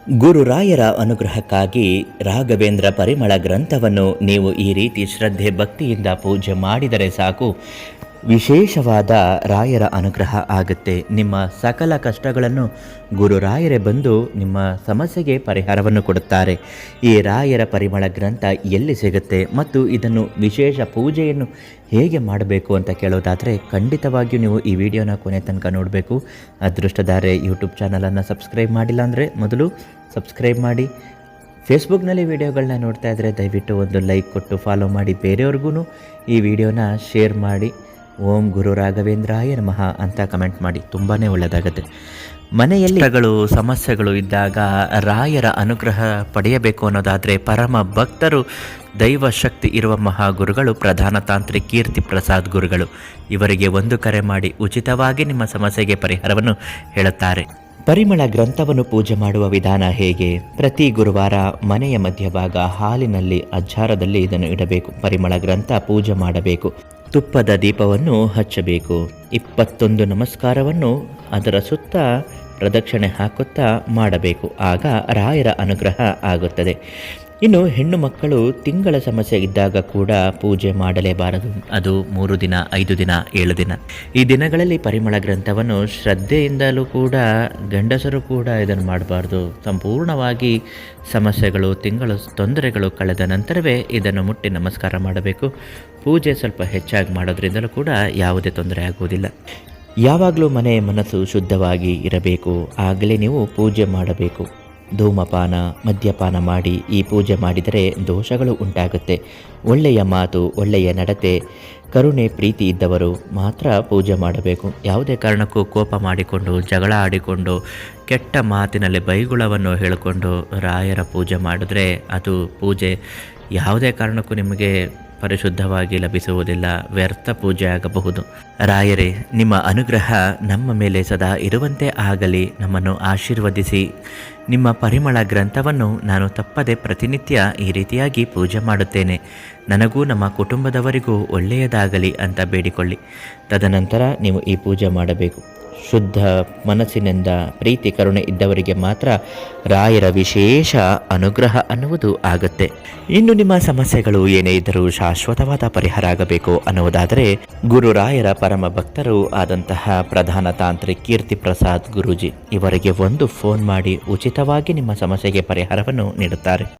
ಗುರುರಾಯರ ಅನುಗ್ರಹಕ್ಕಾಗಿ ರಾಘವೇಂದ್ರ ಪರಿಮಳ ಗ್ರಂಥವನ್ನು ನೀವು ಈ ರೀತಿ ಶ್ರದ್ಧೆ ಭಕ್ತಿಯಿಂದ ಪೂಜೆ ಮಾಡಿದರೆ ಸಾಕು, ವಿಶೇಷವಾದ ರಾಯರ ಅನುಗ್ರಹ ಆಗುತ್ತೆ. ನಿಮ್ಮ ಸಕಲ ಕಷ್ಟಗಳನ್ನು ಗುರುರಾಯರೇ ಬಂದು ನಿಮ್ಮ ಸಮಸ್ಯೆಗೆ ಪರಿಹಾರವನ್ನು ಕೊಡುತ್ತಾರೆ. ಈ ರಾಯರ ಪರಿಮಳ ಗ್ರಂಥ ಎಲ್ಲಿ ಸಿಗುತ್ತೆ ಮತ್ತು ಇದನ್ನು ವಿಶೇಷ ಪೂಜೆಯನ್ನು ಹೇಗೆ ಮಾಡಬೇಕು ಅಂತ ಕೇಳೋದಾದರೆ ಖಂಡಿತವಾಗಿಯೂ ನೀವು ಈ ವಿಡಿಯೋನ ಕೊನೆ ತನಕ ನೋಡಬೇಕು. ಅದೃಷ್ಟಧಾರೆ ಯೂಟ್ಯೂಬ್ ಚಾನಲನ್ನು ಸಬ್ಸ್ಕ್ರೈಬ್ ಮಾಡಿಲ್ಲ ಅಂದರೆ ಮೊದಲು ಸಬ್ಸ್ಕ್ರೈಬ್ ಮಾಡಿ. ಫೇಸ್ಬುಕ್ನಲ್ಲಿ ವಿಡಿಯೋಗಳನ್ನ ನೋಡ್ತಾ ಇದ್ದರೆ ದಯವಿಟ್ಟು ಒಂದು ಲೈಕ್ ಕೊಟ್ಟು ಫಾಲೋ ಮಾಡಿ, ಬೇರೆಯವ್ರಿಗೂ ಈ ವಿಡಿಯೋನ ಶೇರ್ ಮಾಡಿ. ಓಂ ಗುರು ರಾಘವೇಂದ್ರಾಯ ನಮಃ ಅಂತ ಕಮೆಂಟ್ ಮಾಡಿ, ತುಂಬಾ ಒಳ್ಳೆಯದಾಗುತ್ತೆ. ಮನೆಯಲ್ಲಿ ಸಮಸ್ಯೆಗಳು ಇದ್ದಾಗ ರಾಯರ ಅನುಗ್ರಹ ಪಡೆಯಬೇಕು ಅನ್ನೋದಾದರೆ ಪರಮ ಭಕ್ತರು, ದೈವ ಶಕ್ತಿ ಇರುವ ಮಹಾಗುರುಗಳು ಪ್ರಧಾನ ತಾಂತ್ರಿಕ ಕೀರ್ತಿ ಪ್ರಸಾದ್ ಗುರುಗಳು, ಇವರಿಗೆ ಒಂದು ಕರೆ ಮಾಡಿ ಉಚಿತವಾಗಿ ನಿಮ್ಮ ಸಮಸ್ಯೆಗೆ ಪರಿಹಾರವನ್ನು ಹೇಳುತ್ತಾರೆ. ಪರಿಮಳ ಗ್ರಂಥವನ್ನು ಪೂಜೆ ಮಾಡುವ ವಿಧಾನ ಹೇಗೆ? ಪ್ರತಿ ಗುರುವಾರ ಮನೆಯ ಮಧ್ಯಭಾಗ ಹಾಲಿನಲ್ಲಿ ಅಜ್ಜಾರದಲ್ಲಿ ಇದನ್ನು ಇಡಬೇಕು. ಪರಿಮಳ ಗ್ರಂಥ ಪೂಜೆ ಮಾಡಬೇಕು. ತುಪ್ಪದ ದೀಪವನ್ನು ಹಚ್ಚಬೇಕು. 21 ನಮಸ್ಕಾರವನ್ನು ಅದರ ಸುತ್ತ ಪ್ರದಕ್ಷಿಣೆ ಹಾಕುತ್ತಾ ಮಾಡಬೇಕು. ಆಗ ರಾಯರ ಅನುಗ್ರಹ ಆಗುತ್ತದೆ. ಇನ್ನು ಹೆಣ್ಣು ಮಕ್ಕಳು ತಿಂಗಳ ಸಮಸ್ಯೆ ಇದ್ದಾಗ ಕೂಡ ಪೂಜೆ ಮಾಡಲೇಬಾರದು. ಅದು 3 ದಿನ, 5 ದಿನ, 7 ದಿನ. ಈ ದಿನಗಳಲ್ಲಿ ಪರಿಮಳ ಗ್ರಂಥವನ್ನು ಶ್ರದ್ಧೆಯಿಂದಲೂ ಕೂಡ ಗಂಡಸರು ಕೂಡ ಇದನ್ನು ಮಾಡಬಾರ್ದು. ಸಂಪೂರ್ಣವಾಗಿ ಸಮಸ್ಯೆಗಳು, ತಿಂಗಳು ತೊಂದರೆಗಳು ಕಳೆದ ನಂತರವೇ ಇದನ್ನು ಮುಟ್ಟಿ ನಮಸ್ಕಾರ ಮಾಡಬೇಕು. ಪೂಜೆ ಸ್ವಲ್ಪ ಹೆಚ್ಚಾಗಿ ಮಾಡೋದ್ರಿಂದಲೂ ಕೂಡ ಯಾವುದೇ ತೊಂದರೆ ಆಗುವುದಿಲ್ಲ. ಯಾವಾಗಲೂ ಮನಸ್ಸು ಶುದ್ಧವಾಗಿ ಇರಬೇಕು, ಆಗಲೇ ನೀವು ಪೂಜೆ ಮಾಡಬೇಕು. ಧೂಮಪಾನ, ಮದ್ಯಪಾನ ಮಾಡಿ ಈ ಪೂಜೆ ಮಾಡಿದರೆ ದೋಷಗಳು ಉಂಟಾಗುತ್ತೆ. ಒಳ್ಳೆಯ ಮಾತು, ಒಳ್ಳೆಯ ನಡತೆ, ಕರುಣೆ, ಪ್ರೀತಿ ಇದ್ದವರು ಮಾತ್ರ ಪೂಜೆ ಮಾಡಬೇಕು. ಯಾವುದೇ ಕಾರಣಕ್ಕೂ ಕೋಪ ಮಾಡಿಕೊಂಡು, ಜಗಳ ಆಡಿಕೊಂಡು, ಕೆಟ್ಟ ಮಾತಿನಲ್ಲಿ ಬೈಗುಳವನ್ನು ಹೇಳಿಕೊಂಡು ರಾಯರ ಪೂಜೆ ಮಾಡಿದ್ರೆ ಅದು ಪೂಜೆ ಯಾವುದೇ ಕಾರಣಕ್ಕೂ ನಿಮಗೆ ಪರಿಶುದ್ಧವಾಗಿ ಲಭಿಸುವುದಿಲ್ಲ, ವ್ಯರ್ಥ ಪೂಜೆ ಆಗಬಹುದು. ರಾಯರೇ, ನಿಮ್ಮ ಅನುಗ್ರಹ ನಮ್ಮ ಮೇಲೆ ಸದಾ ಇರುವಂತೆ ಆಗಲಿ. ನಮ್ಮನ್ನು ಆಶೀರ್ವದಿಸಿ. ನಿಮ್ಮ ಪರಿಮಳ ಗ್ರಂಥವನ್ನು ನಾನು ತಪ್ಪದೆ ಪ್ರತಿನಿತ್ಯ ಈ ರೀತಿಯಾಗಿ ಪೂಜೆ ಮಾಡುತ್ತೇನೆ. ನನಗೂ ನಮ್ಮ ಕುಟುಂಬದವರಿಗೂ ಒಳ್ಳೆಯದಾಗಲಿ ಅಂತ ಬೇಡಿಕೊಳ್ಳಿ. ತದನಂತರ ನೀವು ಈ ಪೂಜೆ ಮಾಡಬೇಕು. ಶುದ್ಧ ಮನಸ್ಸಿನಿಂದ ಪ್ರೀತಿ ಕರುಣೆ ಇದ್ದವರಿಗೆ ಮಾತ್ರ ರಾಯರ ವಿಶೇಷ ಅನುಗ್ರಹ ಅನ್ನುವುದು ಆಗುತ್ತೆ. ಇನ್ನು ನಿಮ್ಮ ಸಮಸ್ಯೆಗಳು ಏನೇ ಇದ್ದರೂ ಶಾಶ್ವತವಾದ ಪರಿಹಾರ ಆಗಬೇಕು ಅನ್ನುವುದಾದರೆ ಗುರುರಾಯರ ಪರಮ ಭಕ್ತರು ಆದಂತಹ ಪ್ರಧಾನ ತಾಂತ್ರಿಕ ಕೀರ್ತಿ ಪ್ರಸಾದ್ ಗುರೂಜಿ ಇವರಿಗೆ ಒಂದು ಫೋನ್ ಮಾಡಿ ಉಚಿತವಾಗಿ ನಿಮ್ಮ ಸಮಸ್ಯೆಗೆ ಪರಿಹಾರವನ್ನು ನೀಡುತ್ತಾರೆ.